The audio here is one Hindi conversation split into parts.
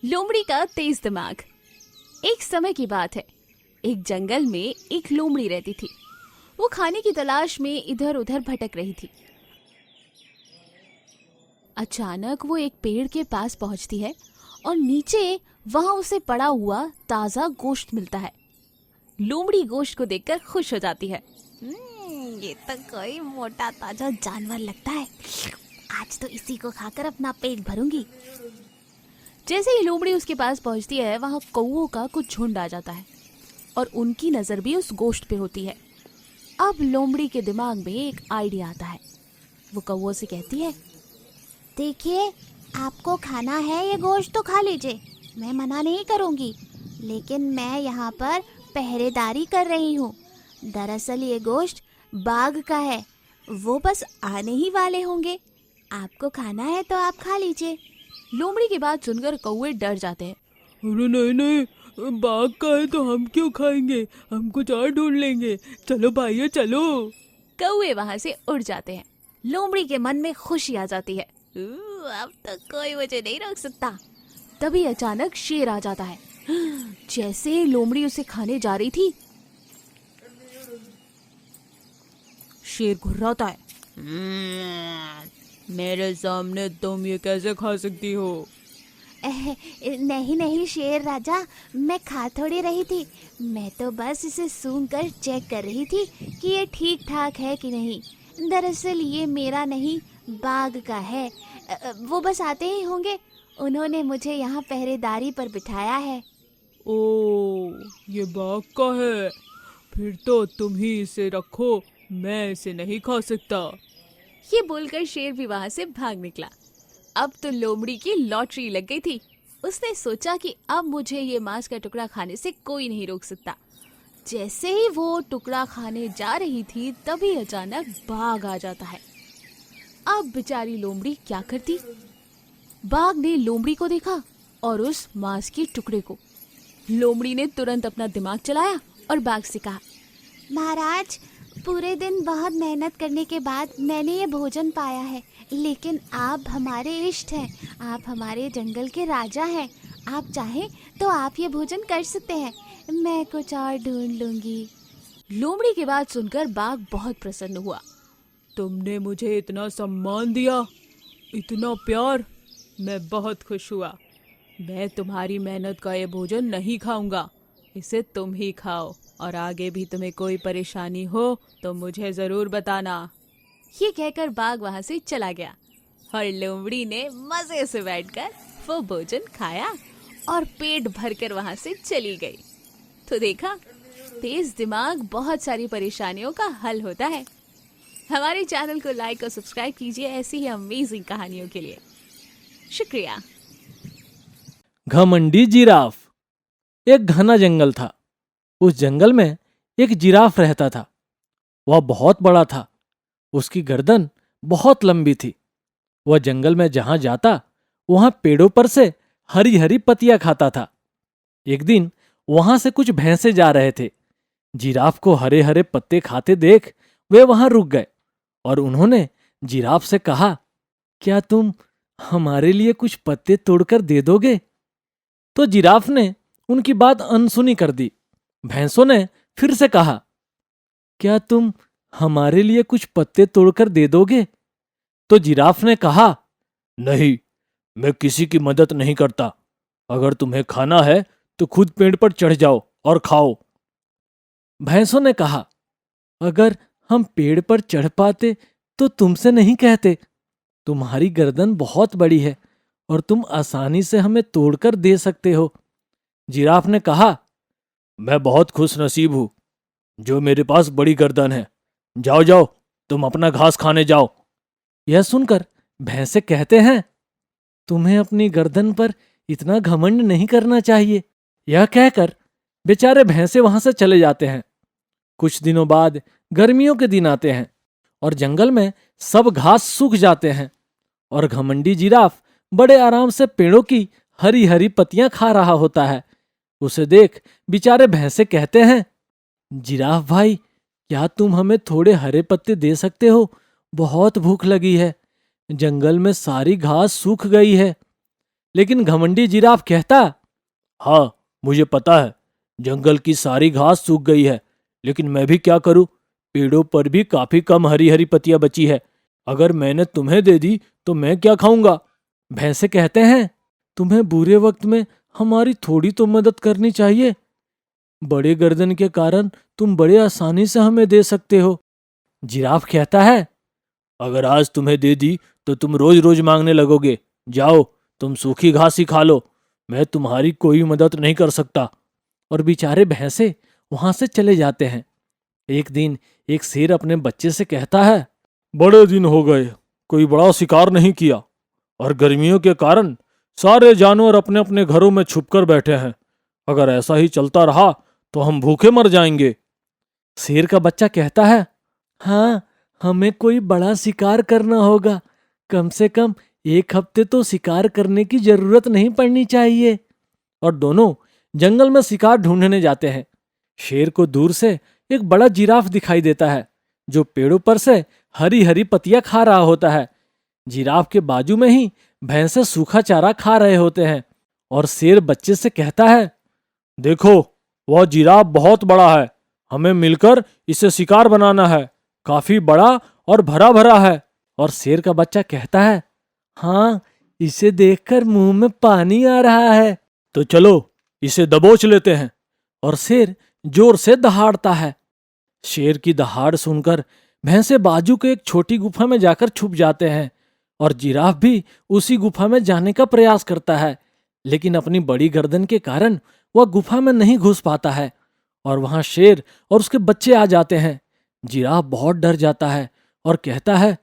लोमड़ी का तेज दिमाग। एक समय की बात है, एक जंगल में एक लोमड़ी रहती थी। वो खाने की तलाश में इधर उधर भटक रही थी। अचानक वो एक पेड़ के पास पहुंचती है और नीचे वहां उसे पड़ा हुआ ताजा गोश्त मिलता है। लोमड़ी गोश्त को देखकर खुश हो जाती है। ये तो कोई मोटा ताजा जानवर लगता है, आज तो इसी को खाकर अपना पेट भरूंगी। जैसे ही लोमड़ी उसके पास पहुंचती है, वहां कौओं का कुछ झुंड आ जाता है और उनकी नजर भी उस गोश्त पे होती है। अब लोमड़ी के दिमाग में एक आइडिया आता है। वो कौओं से कहती है, देखिए, आपको खाना है ये गोश्त तो खा लीजिए, मैं मना नहीं करूंगी, लेकिन मैं यहाँ पर पहरेदारी कर रही हूँ। दरअसल ये गोश्त बाघ का है, वो बस आने ही वाले होंगे। आपको खाना है तो आप खा लीजिए। लोमड़ी की बात सुनकर कौवे डर जाते हैं। अरे नहीं नहीं, बाघ का है तो हम क्यों खाएंगे, हम कुछ और ढूंढ लेंगे। चलो भाइयों चलो। कौवे वहां से उड़ जाते हैं। लोमड़ी के मन में खुशी आ जाती है। अब तो कोई मुझे नहीं रोक सकता। तभी अचानक शेर आ जाता है। जैसे ही लोमड़ी उसे खाने जा रही थी, शेर घुर्राता है। मेरे सामने तुम ये कैसे खा सकती हो? नहीं नहीं शेर राजा, मैं खा थोड़ी रही थी, मैं तो बस इसे सूंघ कर चेक कर रही थी कि ये ठीक ठाक है कि नहीं। दरअसल ये मेरा नहीं, बाघ का है। वो बस आते ही होंगे, उन्होंने मुझे यहाँ पहरेदारी पर बिठाया है। ओ, ये बाघ का है, फिर तो तुम ही इसे रखो, मैं इसे नहीं खा सकता। ये बोलकर शेर भी वहां से भाग निकला। अब तो लोमड़ी की लॉटरी लग गई थी। उसने सोचा कि अब मुझे ये मांस का टुकड़ा खाने से कोई नहीं रोक सकता। जैसे ही वो टुकड़ा खाने जा रही थी, तभी अचानक बाघ आ जाता है। अब बेचारी लोमड़ी क्या करती? बाघ ने लोमड़ी को देखा और उस मांस के टुकड़े को। लोमड़ी ने तुरंत अपना दिमाग चलाया और बाघ से कहा, महाराज, पूरे दिन बहुत मेहनत करने के बाद मैंने ये भोजन पाया है, लेकिन आप हमारे इष्ट हैं, आप हमारे जंगल के राजा हैं। आप चाहें तो आप ये भोजन कर सकते हैं, मैं कुछ और ढूंढ लूंगी। लोमड़ी की बात सुनकर बाघ बहुत प्रसन्न हुआ। तुमने मुझे इतना सम्मान दिया, इतना प्यार, मैं बहुत खुश हुआ। मैं तुम्हारी मेहनत का ये भोजन नहीं खाऊंगा, इसे तुम ही खाओ, और आगे भी तुम्हें कोई परेशानी हो तो मुझे जरूर बताना। ये कहकर बाघ वहां से चला गया और लोमड़ी ने मजे से बैठकर वो भोजन खाया और पेट भरकर वहां से चली गई। तो देखा, तेज दिमाग बहुत सारी परेशानियों का हल होता है। हमारे चैनल को लाइक और सब्सक्राइब कीजिए ऐसी ही अमेजिंग कहानियों के लिए। शुक्रिया। घमंडी जिराफ। एक घना जंगल था। उस जंगल में एक जिराफ रहता था। वह बहुत बड़ा था। उसकी गर्दन बहुत लंबी थी। वह जंगल में जहां जाता वहां पेड़ों पर से हरी हरी पत्तियां खाता था। एक दिन वहां से कुछ भैंसे जा रहे थे। जिराफ को हरे हरे पत्ते खाते देख वे वहां रुक गए और उन्होंने जिराफ से कहा, क्या तुम हमारे लिए कुछ पत्ते तोड़कर दे दोगे? तो जिराफ ने उनकी बात अनसुनी कर दी। भैंसों ने फिर से कहा, क्या तुम हमारे लिए कुछ पत्ते तोड़कर दे दोगे? तो जिराफ ने कहा, नहीं, मैं किसी की मदद नहीं करता। अगर तुम्हें खाना है तो खुद पेड़ पर चढ़ जाओ और खाओ। भैंसों ने कहा, अगर हम पेड़ पर चढ़ पाते तो तुमसे नहीं कहते। तुम्हारी गर्दन बहुत बड़ी है और तुम आसानी से हमें तोड़कर दे सकते हो। जिराफ ने कहा, मैं बहुत खुश नसीब हूं जो मेरे पास बड़ी गर्दन है। जाओ जाओ, तुम अपना घास खाने जाओ। यह सुनकर भैंसे कहते हैं, तुम्हें अपनी गर्दन पर इतना घमंड नहीं करना चाहिए। यह कहकर बेचारे भैंसे वहां से चले जाते हैं। कुछ दिनों बाद गर्मियों के दिन आते हैं और जंगल में सब घास सूख जाते हैं और घमंडी जिराफ बड़े आराम से पेड़ों की हरी हरी पत्तियां खा रहा होता है। उसे देख बेचारे भैंसे कहते हैं, जिराफ भाई, क्या तुम हमें थोड़े हरे पत्ते दे सकते हो? बहुत भूख लगी है, जंगल में सारी घास सूख गई है। लेकिन घमंडी जिराफ कहता, हाँ मुझे पता है, जंगल की सारी घास सूख गई है, लेकिन मैं भी क्या करूं, पेड़ों पर भी काफी कम हरी हरी पत्तियां बची है। अगर मैंने तुम्हें दे दी तो मैं क्या खाऊंगा। भैंसे कहते हैं, तुम्हें बुरे वक्त में हमारी थोड़ी तो मदद करनी चाहिए। बड़े गर्दन के कारण तुम बड़े आसानी से हमें दे सकते हो। जिराफ कहता है, अगर आज तुम्हें दे दी तो तुम रोज रोज मांगने लगोगे। जाओ, तुम सूखी घास ही खा लो, मैं तुम्हारी कोई मदद नहीं कर सकता। और बेचारे भैंसे वहां से चले जाते हैं। एक दिन एक शेर अपने बच्चे से कहता है, बड़े दिन हो गए, कोई बड़ा शिकार नहीं किया, और गर्मियों के कारण सारे जानवर अपने अपने घरों में छुपकर बैठे हैं। अगर ऐसा ही चलता रहा तो हम भूखे मर जाएंगे। शेर का बच्चा कहता है, हाँ, हमें कोई बड़ा शिकार करना होगा। कम से कम 1 हफ्ते तो शिकार करने की जरूरत नहीं पड़नी चाहिए। और दोनों जंगल में शिकार ढूंढने जाते हैं। शेर को दूर से एक बड़ा जिराफ दिखाई देता है, जो पेड़ों पर से हरी हरी पत्तियां खा रहा होता है। जिराफ के बाजू में ही भैंसे सूखा चारा खा रहे होते हैं। और शेर बच्चे से कहता है, देखो, वह जिराफ बहुत बड़ा है, हमें मिलकर इसे शिकार बनाना है। काफी बड़ा और भरा भरा है। और शेर का बच्चा कहता है, हाँ, इसे देखकर मुंह में पानी आ रहा है। तो चलो इसे दबोच लेते हैं। और शेर जोर से दहाड़ता है। शेर की दहाड़ सुनकर भैंसे बाजू के एक छोटी गुफा में जाकर छुप जाते हैं। और जिराफ भी उसी गुफा में जाने का प्रयास करता है, लेकिन अपनी बड़ी गर्दन के कारण वह गुफा में नहीं घुस पाता है। और वहां शेर और उसके बच्चे आ जाते हैं। जिराफ बहुत डर जाता है और कहता है,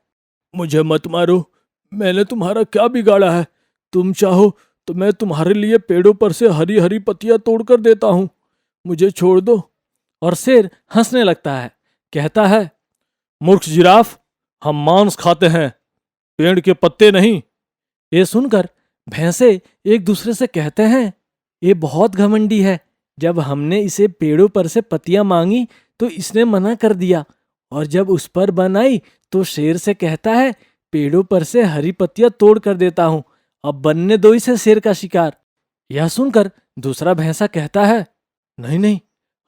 मुझे मत मारो, मैंने तुम्हारा क्या बिगाड़ा है। तुम चाहो तो मैं तुम्हारे लिए पेड़ों पर से हरी हरी पत्तियां तोड़कर देता हूं, मुझे छोड़ दो। और शेर हंसने लगता है, कहता है, मूर्ख जिराफ, हम मांस खाते हैं, पेड़ के पत्ते नहीं। ये सुनकर भैंसे एक दूसरे से कहते हैं, ये बहुत घमंडी है। जब हमने इसे पेड़ों पर से पत्तियां मांगी तो इसने मना कर दिया, और जब उस पर बन आई तो शेर से कहता है, पेड़ों पर से हरी पत्तियां तोड़ कर देता हूं, अब बनने दो इसे शेर का शिकार। यह सुनकर दूसरा भैंसा कहता है, नहीं नहीं,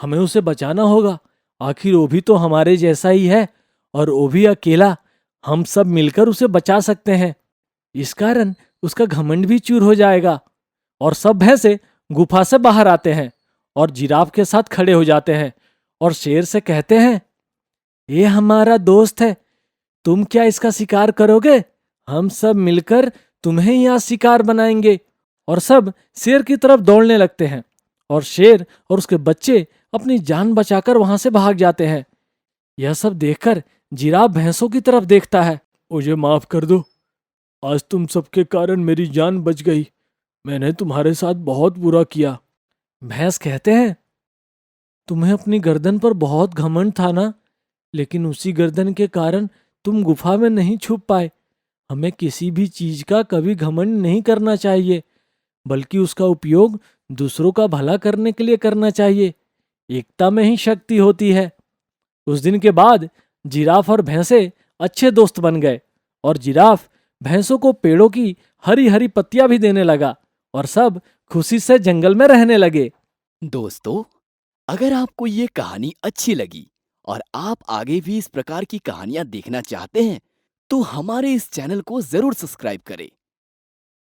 हमें उसे बचाना होगा, आखिर वो भी तो हमारे जैसा ही है, और वो भी अकेला। हम सब मिलकर उसे बचा सकते हैं, इस कारण उसका घमंड भी चूर हो जाएगा। और सब भैंसे गुफा से बाहर आते हैं और जिराफ के साथ खड़े हो जाते हैं और शेर से कहते हैं, ये हमारा दोस्त है, तुम क्या इसका शिकार करोगे? हम सब मिलकर तुम्हें यहाँ शिकार बनाएंगे। और सब शेर की तरफ दौड़ने लगते हैं और शेर और उसके बच्चे अपनी जान बचाकर वहां से भाग जाते हैं। यह सब देखकर जिराफ भैंसों की तरफ देखता है। मुझे माफ कर दो, आज तुम सबके कारण मेरी जान बच गई, मैंने तुम्हारे साथ बहुत बुरा किया। भैंस कहते हैं, तुम्हें अपनी गर्दन पर बहुत घमंड था ना, लेकिन उसी गर्दन के कारण तुम गुफा में नहीं छुप पाए। हमें किसी भी चीज का कभी घमंड नहीं करना चाहिए, बल्कि उसका उपयोग दूसरों का भला करने के लिए करना चाहिए। एकता में ही शक्ति होती है। उस दिन के बाद जिराफ और भैंसे अच्छे दोस्त बन गए और जिराफ भैंसों को पेड़ों की हरी हरी पत्तियां भी देने लगा और सब खुशी से जंगल में रहने लगे। दोस्तों, अगर आपको ये कहानी अच्छी लगी और आप आगे भी इस प्रकार की कहानियां देखना चाहते हैं, तो हमारे इस चैनल को जरूर सब्सक्राइब करें